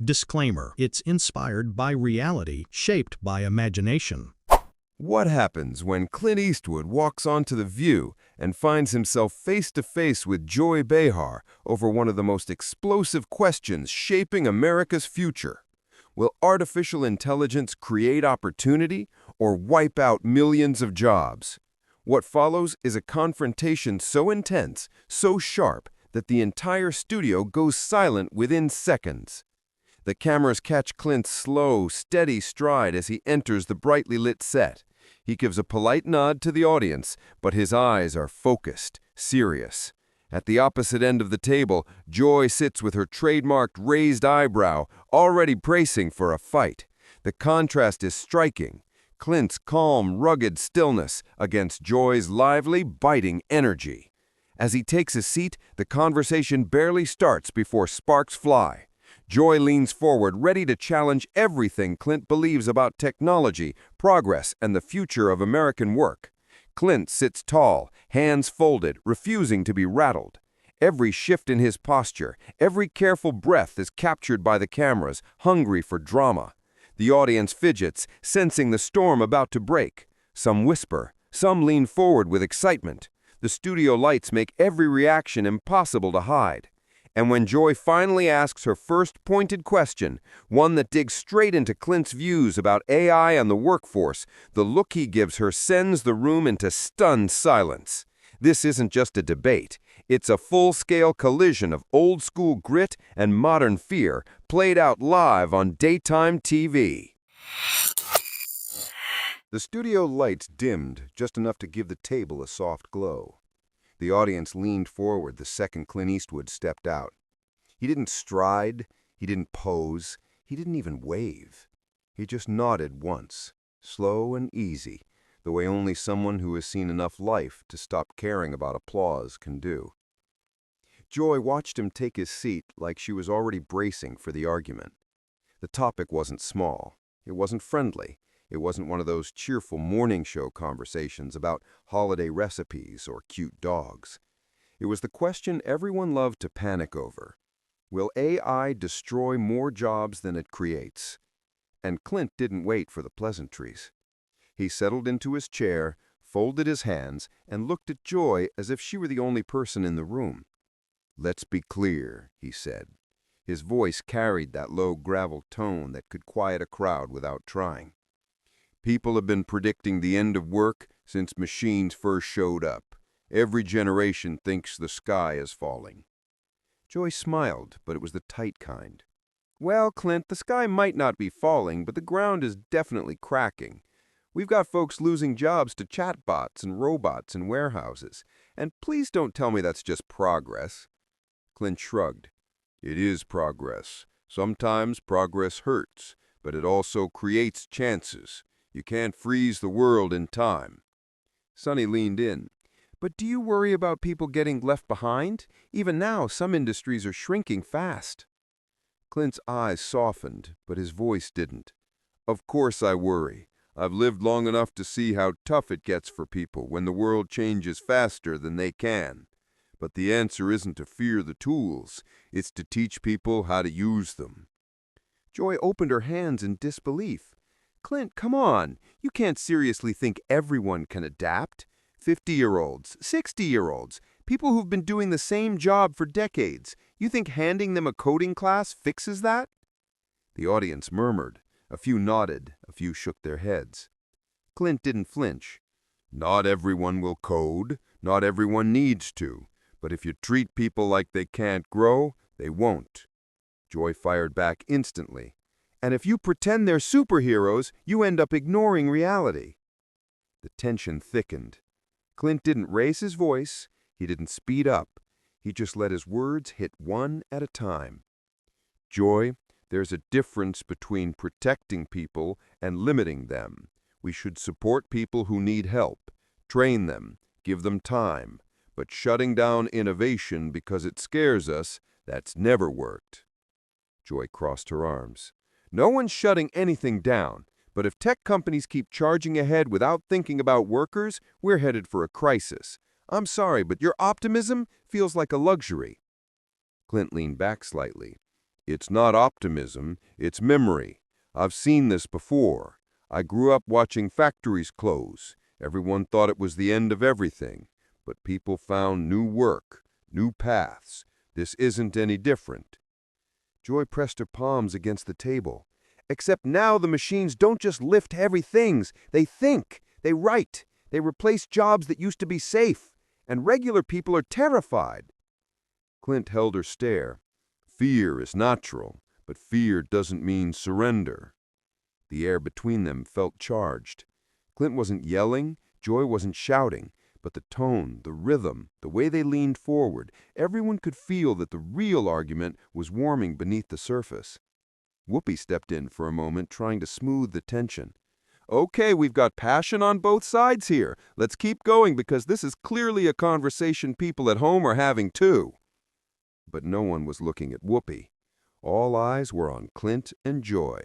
Disclaimer: it's inspired by reality, shaped by imagination. What happens when Clint Eastwood walks onto The View and finds himself face to face with Joy Behar over one of the most explosive questions shaping America's future? Will artificial intelligence create opportunity or wipe out millions of jobs? What follows is a confrontation so intense, so sharp, that the entire studio goes silent within seconds. The cameras catch Clint's slow, steady stride as he enters the brightly lit set. He gives a polite nod to the audience, but his eyes are focused, serious. At the opposite end of the table, Joy sits with her trademarked raised eyebrow, already bracing for a fight. The contrast is striking. Clint's calm, rugged stillness against Joy's lively, biting energy. As he takes a seat, the conversation barely starts before sparks fly. Joy leans forward, ready to challenge everything Clint believes about technology, progress, and the future of American work. Clint sits tall, hands folded, refusing to be rattled. Every shift in his posture, every careful breath is captured by the cameras, hungry for drama. The audience fidgets, sensing the storm about to break. Some whisper, some lean forward with excitement. The studio lights make every reaction impossible to hide. And when Joy finally asks her first pointed question, one that digs straight into Clint's views about AI and the workforce, the look he gives her sends the room into stunned silence. This isn't just a debate. It's a full-scale collision of old-school grit and modern fear, played out live on daytime TV. The studio lights dimmed just enough to give the table a soft glow. The audience leaned forward the second Clint Eastwood stepped out. He didn't stride, he didn't pose, he didn't even wave. He just nodded once, slow and easy, the way only someone who has seen enough life to stop caring about applause can do. Joy watched him take his seat like she was already bracing for the argument. The topic wasn't small, it wasn't friendly. It wasn't one of those cheerful morning show conversations about holiday recipes or cute dogs. It was the question everyone loved to panic over. Will AI destroy more jobs than it creates? And Clint didn't wait for the pleasantries. He settled into his chair, folded his hands, and looked at Joy as if she were the only person in the room. "Let's be clear," he said. His voice carried that low gravel tone that could quiet a crowd without trying. People have been predicting the end of work since machines first showed up. Every generation thinks the sky is falling. Joy smiled, but it was the tight kind. "Well, Clint, the sky might not be falling, but the ground is definitely cracking. We've got folks losing jobs to chatbots and robots in warehouses. And please don't tell me that's just progress." Clint shrugged. "It is progress. Sometimes progress hurts, but it also creates chances. You can't freeze the world in time." Sonny leaned in. "But do you worry about people getting left behind? Even now, some industries are shrinking fast." Clint's eyes softened, but his voice didn't. "Of course I worry. I've lived long enough to see how tough it gets for people when the world changes faster than they can. But the answer isn't to fear the tools. It's to teach people how to use them." Joy opened her hands in disbelief. "Clint, come on. You can't seriously think everyone can adapt. 50-year-olds, 60-year-olds, people who've been doing the same job for decades. You think handing them a coding class fixes that?" The audience murmured. A few nodded, a few shook their heads. Clint didn't flinch. "Not everyone will code, not everyone needs to. But if you treat people like they can't grow, they won't." Joy fired back instantly. "And if you pretend they're superheroes, you end up ignoring reality." The tension thickened. Clint didn't raise his voice. He didn't speed up. He just let his words hit one at a time. "Joy, there's a difference between protecting people and limiting them. We should support people who need help, train them, give them time. But shutting down innovation because it scares us, that's never worked." Joy crossed her arms. "No one's shutting anything down, but if tech companies keep charging ahead without thinking about workers, we're headed for a crisis. I'm sorry, but your optimism feels like a luxury." Clint leaned back slightly. It's not optimism, it's memory. I've seen this before. I grew up watching factories close. Everyone thought it was the end of everything. But people found new work, new paths. This isn't any different. Joy pressed her palms against the table. Except now the machines don't just lift heavy things. They think, they write, they replace jobs that used to be safe. And regular people are terrified. Clint held her stare. Fear is natural, but fear doesn't mean surrender. The air between them felt charged. Clint wasn't yelling, Joy wasn't shouting, but the tone, the rhythm, the way they leaned forward, everyone could feel that the real argument was warming beneath the surface. Whoopi stepped in for a moment, trying to smooth the tension. Okay, we've got passion on both sides here. Let's keep going because this is clearly a conversation people at home are having too. But no one was looking at Whoopi. All eyes were on Clint and Joy,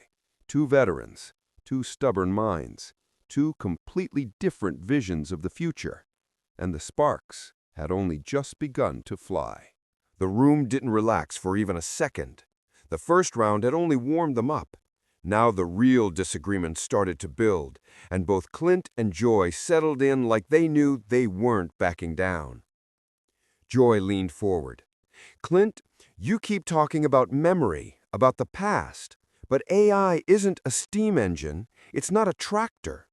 two veterans, two stubborn minds, two completely different visions of the future. And the sparks had only just begun to fly. The room didn't relax for even a second. The first round had only warmed them up. Now the real disagreement started to build, and both Clint and Joy settled in like they knew they weren't backing down. Joy leaned forward. Clint, you keep talking about memory, about the past, but AI isn't a steam engine, it's not a tractor.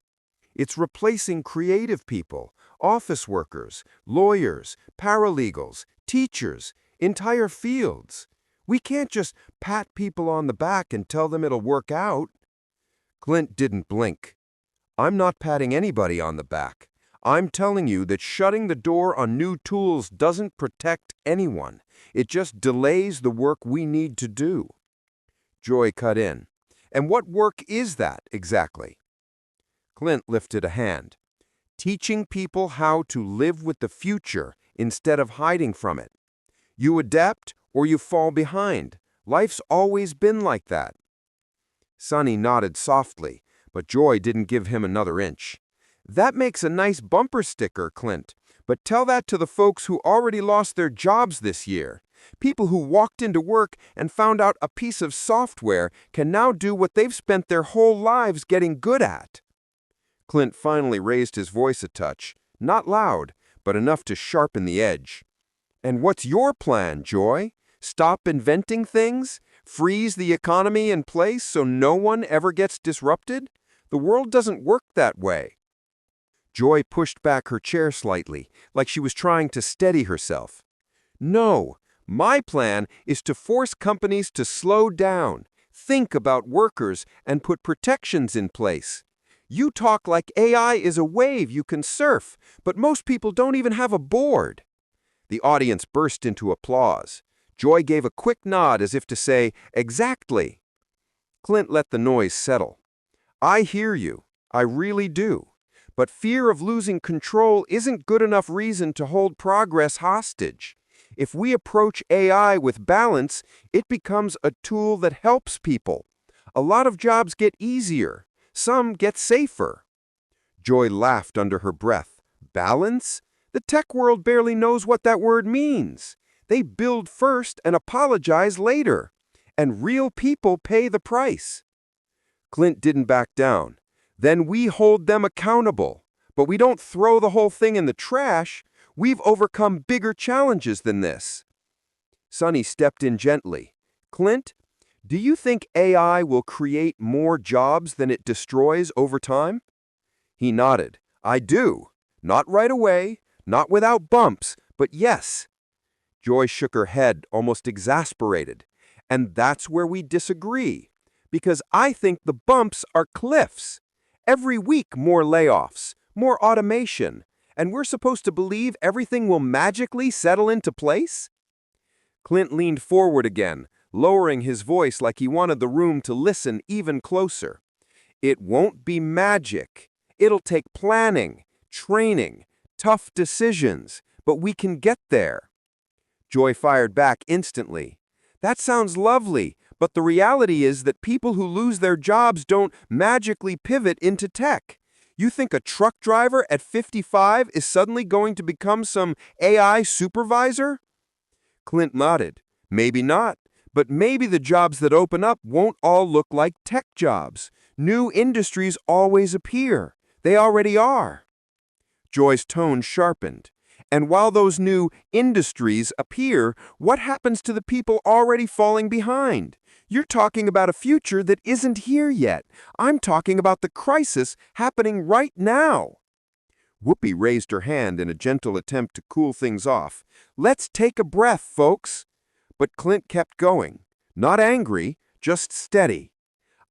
It's replacing creative people, office workers, lawyers, paralegals, teachers, entire fields. We can't just pat people on the back and tell them it'll work out. Clint didn't blink. I'm not patting anybody on the back. I'm telling you that shutting the door on new tools doesn't protect anyone. It just delays the work we need to do. Joy cut in. And what work is that exactly? Clint lifted a hand. Teaching people how to live with the future instead of hiding from it. You adapt or you fall behind. Life's always been like that. Sonny nodded softly, but Joy didn't give him another inch. That makes a nice bumper sticker, Clint, but tell that to the folks who already lost their jobs this year. People who walked into work and found out a piece of software can now do what they've spent their whole lives getting good at. Clint finally raised his voice a touch, not loud, but enough to sharpen the edge. And what's your plan, Joy? Stop inventing things? Freeze the economy in place so no one ever gets disrupted? The world doesn't work that way. Joy pushed back her chair slightly, like she was trying to steady herself. No, my plan is to force companies to slow down, think about workers, and put protections in place. You talk like AI is a wave you can surf, but most people don't even have a board. The audience burst into applause. Joy gave a quick nod as if to say, exactly. Clint let the noise settle. I hear you. I really do. But fear of losing control isn't good enough reason to hold progress hostage. If we approach AI with balance, it becomes a tool that helps people. A lot of jobs get easier. Some get safer. Joy laughed under her breath. Balance? The tech world barely knows what that word means. They build first and apologize later. And real people pay the price. Clint didn't back down. Then we hold them accountable. But we don't throw the whole thing in the trash. We've overcome bigger challenges than this. Sonny stepped in gently. Clint, do you think AI will create more jobs than it destroys over time? He nodded. I do. Not right away, not without bumps, but yes. Joy shook her head, almost exasperated. And that's where we disagree. Because I think the bumps are cliffs. Every week more layoffs, more automation, and we're supposed to believe everything will magically settle into place? Clint leaned forward again, lowering his voice like he wanted the room to listen even closer. It won't be magic. It'll take planning, training, tough decisions, but we can get there. Joy fired back instantly. That sounds lovely, but the reality is that people who lose their jobs don't magically pivot into tech. You think a truck driver at 55 is suddenly going to become some AI supervisor? Clint nodded. Maybe not, But maybe the jobs that open up won't all look like tech jobs. New industries always appear. They already are. Joy's tone sharpened. And while those new industries appear, what happens to the people already falling behind? You're talking about a future that isn't here yet. I'm talking about the crisis happening right now. Whoopi raised her hand in a gentle attempt to cool things off. Let's take a breath, folks. But Clint kept going. Not angry, just steady.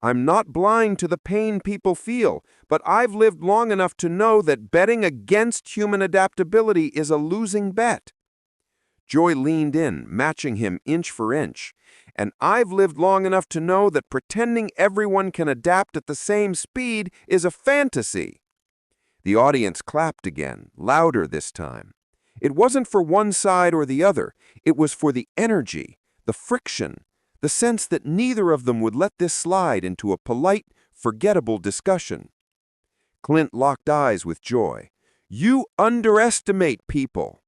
I'm not blind to the pain people feel, but I've lived long enough to know that betting against human adaptability is a losing bet. Joy leaned in, matching him inch for inch. And I've lived long enough to know that pretending everyone can adapt at the same speed is a fantasy. The audience clapped again, louder this time. It wasn't for one side or the other. It was for the energy, the friction, the sense that neither of them would let this slide into a polite, forgettable discussion. Clint locked eyes with Joy. You underestimate people.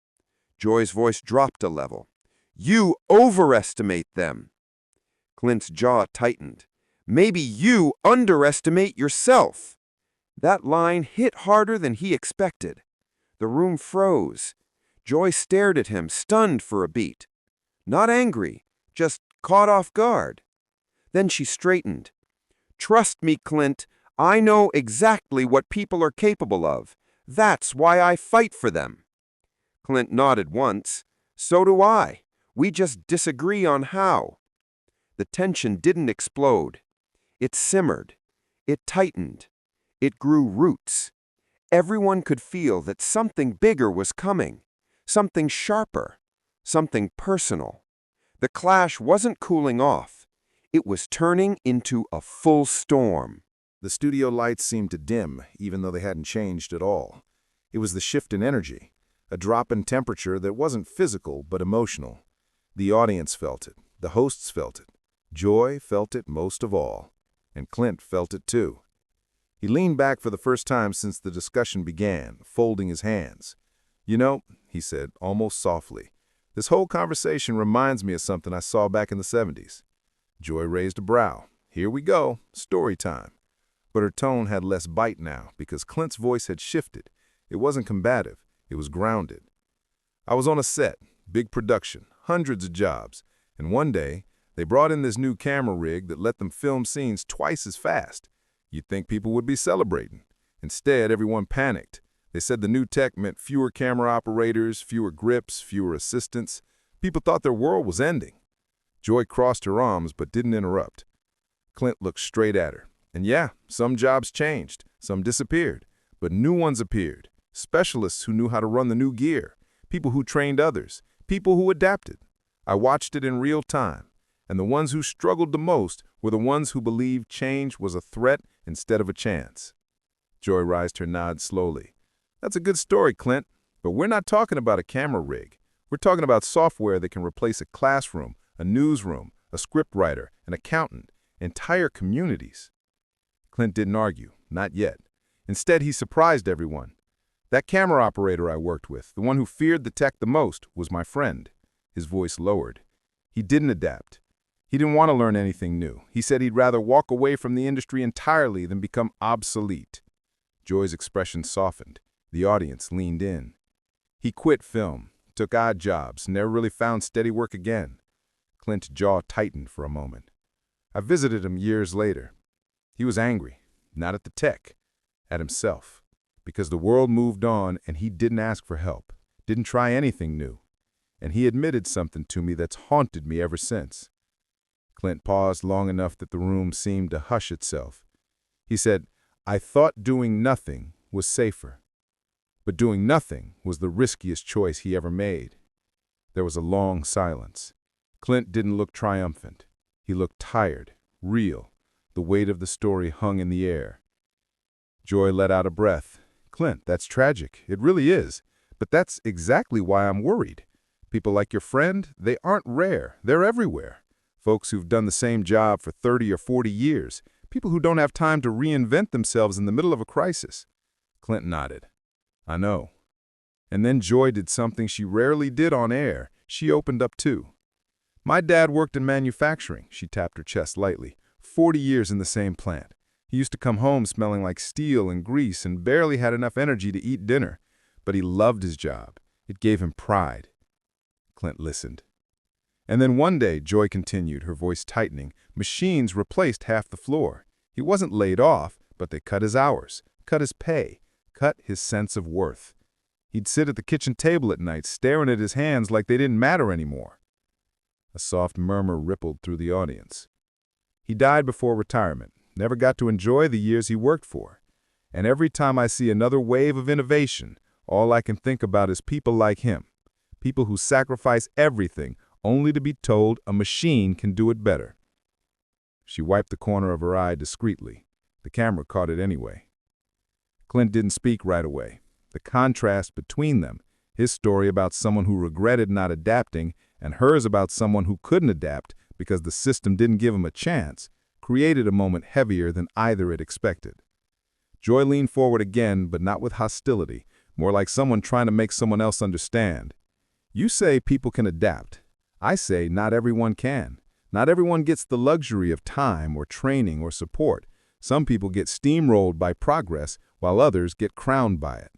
Joy's voice dropped a level. You overestimate them. Clint's jaw tightened. Maybe you underestimate yourself. That line hit harder than he expected. The room froze. Joy stared at him, stunned for a beat. Not angry, just caught off guard. Then she straightened. Trust me, Clint, I know exactly what people are capable of. That's why I fight for them. Clint nodded once. So do I. We just disagree on how. The tension didn't explode. It simmered. It tightened. It grew roots. Everyone could feel that something bigger was coming. Something sharper. Something personal. The clash wasn't cooling off. It was turning into a full storm. The studio lights seemed to dim, even though they hadn't changed at all. It was the shift in energy, a drop in temperature that wasn't physical but emotional. The audience felt it. The hosts felt it. Joy felt it most of all. And Clint felt it too. He leaned back for the first time since the discussion began, folding his hands. You know, he said, almost softly, this whole conversation reminds me of something I saw back in the 70s. Joy raised a brow. Here we go, story time. But her tone had less bite now because Clint's voice had shifted. It wasn't combative. It was grounded. I was on a set, big production, hundreds of jobs, and one day they brought in this new camera rig that let them film scenes twice as fast. You'd think people would be celebrating. Instead, everyone panicked. They said the new tech meant fewer camera operators, fewer grips, fewer assistants. People thought their world was ending. Joy crossed her arms but didn't interrupt. Clint looked straight at her. And yeah, some jobs changed, some disappeared, but new ones appeared. Specialists who knew how to run the new gear, people who trained others, people who adapted. I watched it in real time, and the ones who struggled the most were the ones who believed change was a threat instead of a chance. Joy raised her nod slowly. That's a good story, Clint, but we're not talking about a camera rig. We're talking about software that can replace a classroom, a newsroom, a scriptwriter, an accountant, entire communities. Clint didn't argue, not yet. Instead, he surprised everyone. That camera operator I worked with, the one who feared the tech the most, was my friend. His voice lowered. He didn't adapt. He didn't want to learn anything new. He said he'd rather walk away from the industry entirely than become obsolete. Joy's expression softened. The audience leaned in. He quit film, took odd jobs, never really found steady work again. Clint's jaw tightened for a moment. I visited him years later. He was angry, not at the tech, at himself, because the world moved on and he didn't ask for help, didn't try anything new. And he admitted something to me that's haunted me ever since. Clint paused long enough that the room seemed to hush itself. He said, I thought doing nothing was safer. But doing nothing was the riskiest choice he ever made. There was a long silence. Clint didn't look triumphant. He looked tired, real. The weight of the story hung in the air. Joy let out a breath. Clint, that's tragic. It really is. But that's exactly why I'm worried. People like your friend, they aren't rare. They're everywhere. Folks who've done the same job for 30 or 40 years. People who don't have time to reinvent themselves in the middle of a crisis. Clint nodded. I know. And then Joy did something she rarely did on air. She opened up too. My dad worked in manufacturing, she tapped her chest lightly. 40 years in the same plant. He used to come home smelling like steel and grease and barely had enough energy to eat dinner. But he loved his job. It gave him pride. Clint listened. And then one day, Joy continued, her voice tightening, machines replaced half the floor. He wasn't laid off, but they cut his hours, cut his pay, cut his sense of worth. He'd sit at the kitchen table at night, staring at his hands like they didn't matter anymore. A soft murmur rippled through the audience. He died before retirement, never got to enjoy the years he worked for. And every time I see another wave of innovation, all I can think about is people like him, people who sacrifice everything only to be told a machine can do it better. She wiped the corner of her eye discreetly. The camera caught it anyway. Clint didn't speak right away. The contrast between them, his story about someone who regretted not adapting and hers about someone who couldn't adapt because the system didn't give him a chance, created a moment heavier than either had expected. Joy leaned forward again, but not with hostility, more like someone trying to make someone else understand. You say people can adapt. I say not everyone can. Not everyone gets the luxury of time or training or support. Some people get steamrolled by progress, while others get crowned by it.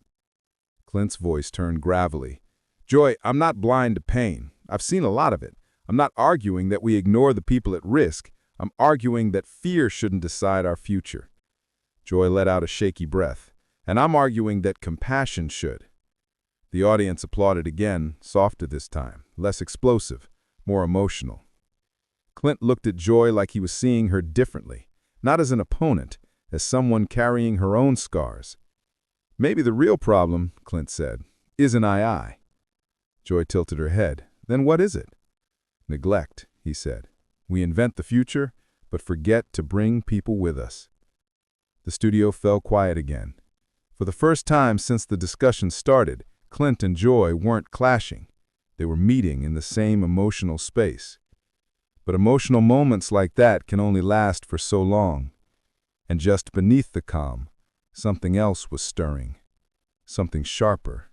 Clint's voice turned gravelly. Joy, I'm not blind to pain. I've seen a lot of it. I'm not arguing that we ignore the people at risk. I'm arguing that fear shouldn't decide our future. Joy let out a shaky breath. And I'm arguing that compassion should. The audience applauded again, softer this time, less explosive, more emotional. Clint looked at Joy like he was seeing her differently, not as an opponent, as someone carrying her own scars. Maybe the real problem, Clint said, isn't I. Joy tilted her head. Then what is it? Neglect, he said. We invent the future, but forget to bring people with us. The studio fell quiet again. For the first time since the discussion started, Clint and Joy weren't clashing. They were meeting in the same emotional space. But emotional moments like that can only last for so long. And just beneath the calm, something else was stirring. Something sharper.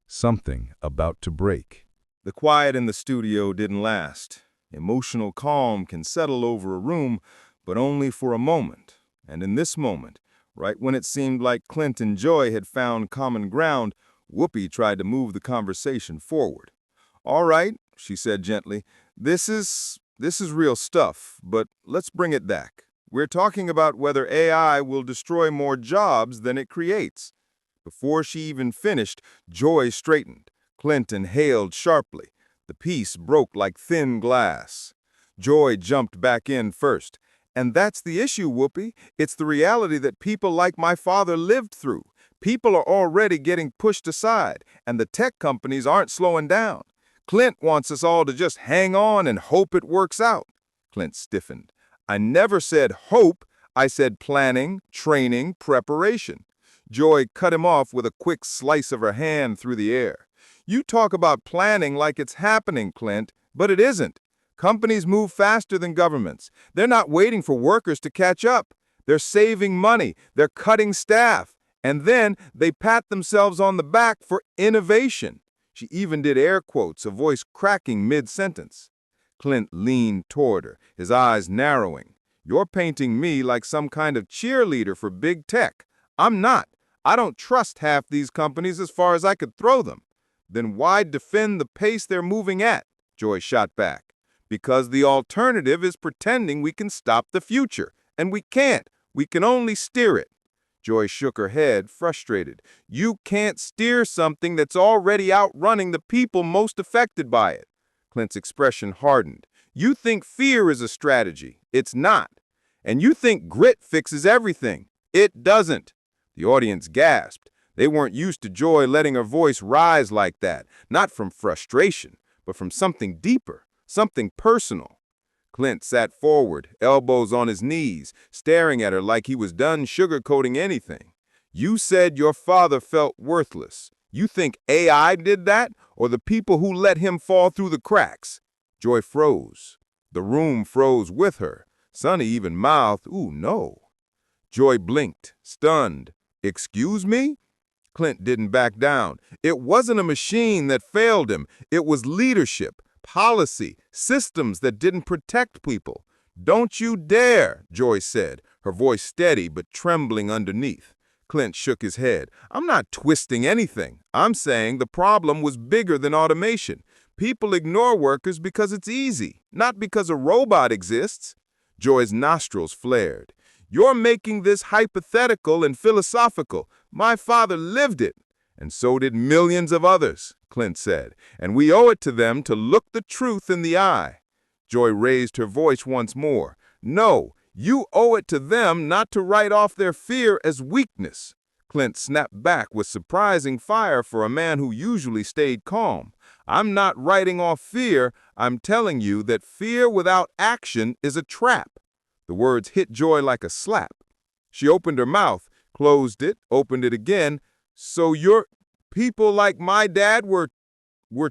Something about to break. The quiet in the studio didn't last. Emotional calm can settle over a room, but only for a moment. And in this moment, right when it seemed like Clint and Joy had found common ground, Whoopi tried to move the conversation forward. All right, she said gently, this is real stuff, but let's bring it back. We're talking about whether AI will destroy more jobs than it creates. Before she even finished, Joy straightened. Clint inhaled sharply. The piece broke like thin glass. Joy jumped back in first. And that's the issue, Whoopi. It's the reality that people like my father lived through. People are already getting pushed aside, and the tech companies aren't slowing down. Clint wants us all to just hang on and hope it works out. Clint stiffened. I never said hope. I said planning, training, preparation. Joy cut him off with a quick slice of her hand through the air. You talk about planning like it's happening, Clint, but it isn't. Companies move faster than governments. They're not waiting for workers to catch up. They're saving money. They're cutting staff. And then they pat themselves on the back for innovation. She even did air quotes, a voice cracking mid-sentence. Clint leaned toward her, his eyes narrowing. You're painting me like some kind of cheerleader for big tech. I'm not. I don't trust half these companies as far as I could throw them. Then why defend the pace they're moving at? Joy shot back. Because the alternative is pretending we can stop the future. And we can't. We can only steer it. Joy shook her head, frustrated. You can't steer something that's already outrunning the people most affected by it. Clint's expression hardened. You think fear is a strategy. It's not. And you think grit fixes everything. It doesn't. The audience gasped. They weren't used to Joy letting her voice rise like that, not from frustration, but from something deeper, something personal. Clint sat forward, elbows on his knees, staring at her like he was done sugarcoating anything. You said your father felt worthless. You think AI did that, or the people who let him fall through the cracks? Joy froze. The room froze with her. Sonny even mouthed, ooh, no. Joy blinked, stunned. Excuse me? Clint didn't back down. It wasn't a machine that failed him. It was leadership. policy, systems that didn't protect people. "Don't you dare," Joy said, her voice steady but trembling underneath. Clint shook his head. "I'm not twisting anything. I'm saying the problem was bigger than automation. People ignore workers because it's easy, not because a robot exists." Joy's nostrils flared. "You're making this hypothetical and philosophical. My father lived it. And so did millions of others," Clint said, "and we owe it to them to look the truth in the eye." Joy raised her voice once more. "No, you owe it to them not to write off their fear as weakness." Clint snapped back with surprising fire for a man who usually stayed calm. "I'm not writing off fear. I'm telling you that fear without action is a trap." The words hit Joy like a slap. She opened her mouth, closed it, opened it again. "So your people like my dad were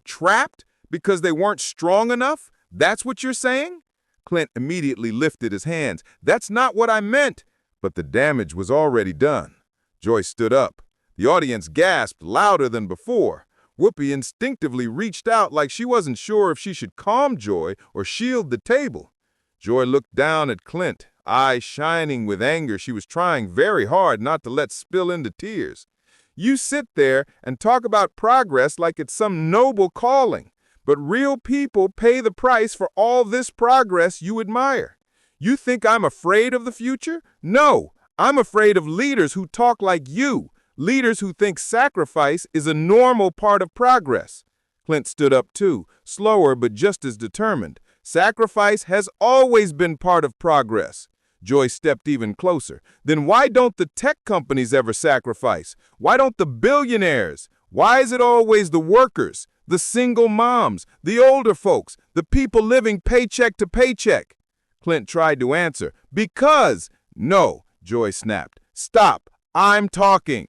trapped because they weren't strong enough? That's what you're saying?" Clint immediately lifted his hands. "That's not what I meant." But the damage was already done. Joy stood up. The audience gasped louder than before. Whoopi instinctively reached out like she wasn't sure if she should calm Joy or shield the table. Joy looked down at Clint, eyes shining with anger she was trying very hard not to let spill into tears. "You sit there and talk about progress like it's some noble calling, but real people pay the price for all this progress you admire. You think I'm afraid of the future? No, I'm afraid of leaders who talk like you, leaders who think sacrifice is a normal part of progress." Clint stood up too, slower but just as determined. "Sacrifice has always been part of progress." Joy stepped even closer. "Then why don't the tech companies ever sacrifice? Why don't the billionaires? Why is it always the workers, the single moms, the older folks, the people living paycheck to paycheck?" Clint tried to answer. "Because—" "No," Joy snapped. "Stop. I'm talking."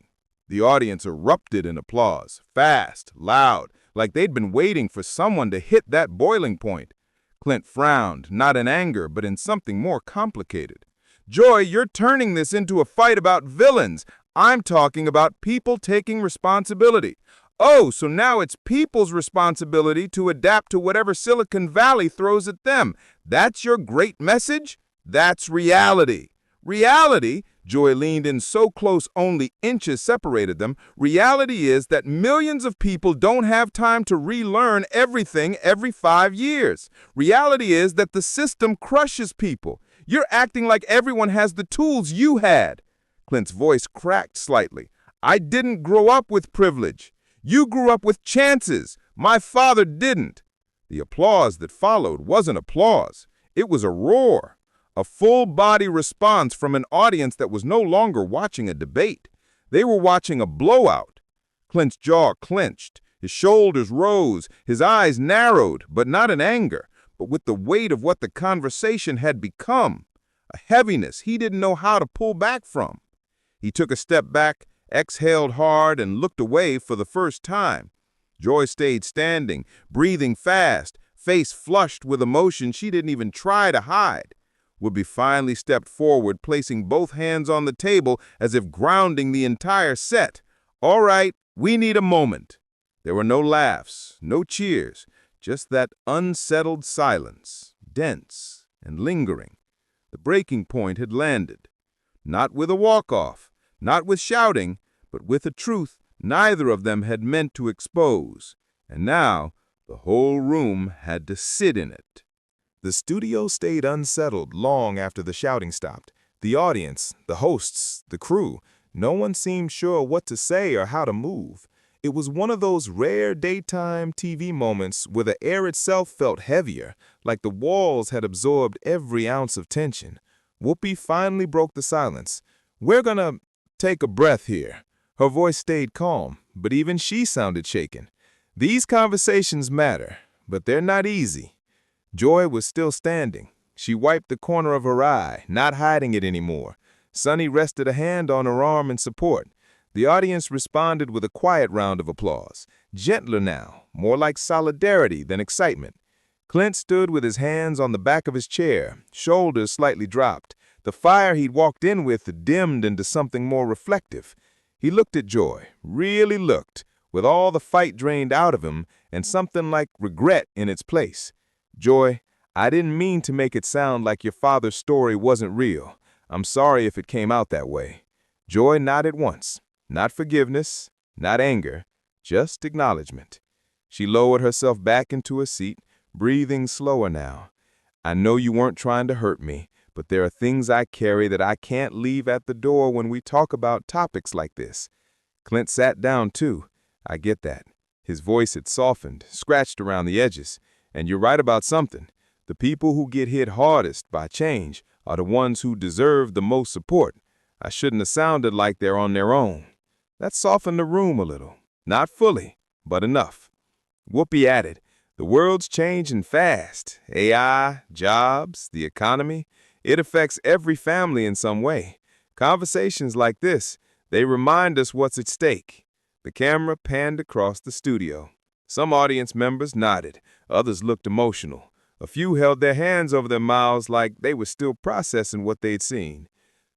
The audience erupted in applause, fast, loud, like they'd been waiting for someone to hit that boiling point. Clint frowned, not in anger, but in something more complicated. "Joy, you're turning this into a fight about villains. I'm talking about people taking responsibility." "Oh, so now it's people's responsibility to adapt to whatever Silicon Valley throws at them. That's your great message? That's reality." "Reality?" Joy leaned in so close only inches separated them. "Reality is that millions of people don't have time to relearn everything every 5 years. Reality is that the system crushes people. You're acting like everyone has the tools you had." Clint's voice cracked slightly. "I didn't grow up with privilege. You grew up with chances. My father didn't." The applause that followed wasn't applause. It was a roar. A full-body response from an audience that was no longer watching a debate. They were watching a blowout. Clint's jaw clenched, his shoulders rose, his eyes narrowed, but not in anger, but with the weight of what the conversation had become, a heaviness he didn't know how to pull back from. He took a step back, exhaled hard, and looked away for the first time. Joy stayed standing, breathing fast, face flushed with emotion she didn't even try to hide. Whoopi finally stepped forward, placing both hands on the table as if grounding the entire set. "All right, we need a moment." There were no laughs, no cheers, just that unsettled silence, dense and lingering. The breaking point had landed. Not with a walk-off, not with shouting, but with a truth neither of them had meant to expose. And now the whole room had to sit in it. The studio stayed unsettled long after the shouting stopped. The audience, the hosts, the crew, no one seemed sure what to say or how to move. It was one of those rare daytime TV moments where the air itself felt heavier, like the walls had absorbed every ounce of tension. Whoopi finally broke the silence. "We're gonna take a breath here." Her voice stayed calm, but even she sounded shaken. "These conversations matter, but they're not easy." Joy was still standing. She wiped the corner of her eye, not hiding it anymore. Sonny rested a hand on her arm in support. The audience responded with a quiet round of applause, gentler now, more like solidarity than excitement. Clint stood with his hands on the back of his chair, shoulders slightly dropped. The fire he'd walked in with dimmed into something more reflective. He looked at Joy, really looked, with all the fight drained out of him, and something like regret in its place. Joy, I didn't mean to make it sound like your father's story wasn't real. I'm sorry if it came out that way. Joy nodded once. Not forgiveness, not anger, just acknowledgement. She lowered herself back into a seat, breathing slower now. I know you weren't trying to hurt me, but there are things I carry that I can't leave at the door when we talk about topics like this. Clint sat down too. I get that. His voice had softened, scratched around the edges. And you're right about something. The people who get hit hardest by change are the ones who deserve the most support. I shouldn't have sounded like they're on their own. That softened the room a little. Not fully, but enough. Whoopi added, the world's changing fast. AI, jobs, the economy. It affects every family in some way. Conversations like this, they remind us what's at stake. The camera panned across the studio. Some audience members nodded. Others looked emotional. A few held their hands over their mouths like they were still processing what they'd seen.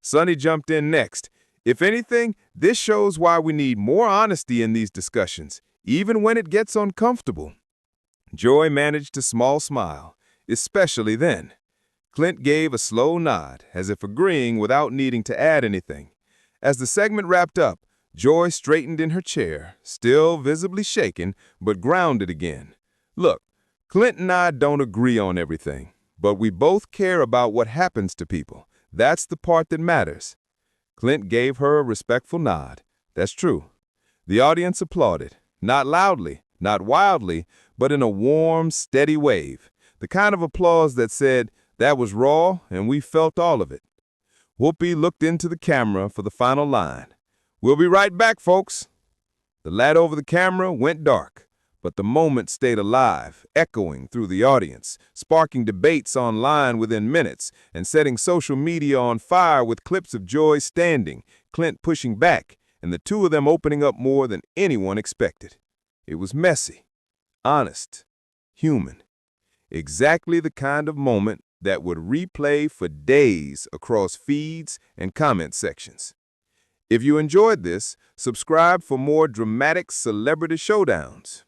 Sonny jumped in next. If anything, this shows why we need more honesty in these discussions, even when it gets uncomfortable. Joy managed a small smile, especially then. Clint gave a slow nod, as if agreeing without needing to add anything. As the segment wrapped up, Joy straightened in her chair, still visibly shaken, but grounded again. Look, Clint and I don't agree on everything, but we both care about what happens to people. That's the part that matters. Clint gave her a respectful nod. That's true. The audience applauded, not loudly, not wildly, but in a warm, steady wave. The kind of applause that said, that was raw, and we felt all of it. Whoopi looked into the camera for the final line. We'll be right back, folks. The lad over the camera went dark, but the moment stayed alive, echoing through the audience, sparking debates online within minutes, and setting social media on fire with clips of Joy standing, Clint pushing back, and the two of them opening up more than anyone expected. It was messy, honest, human. Exactly the kind of moment that would replay for days across feeds and comment sections. If you enjoyed this, subscribe for more dramatic celebrity showdowns.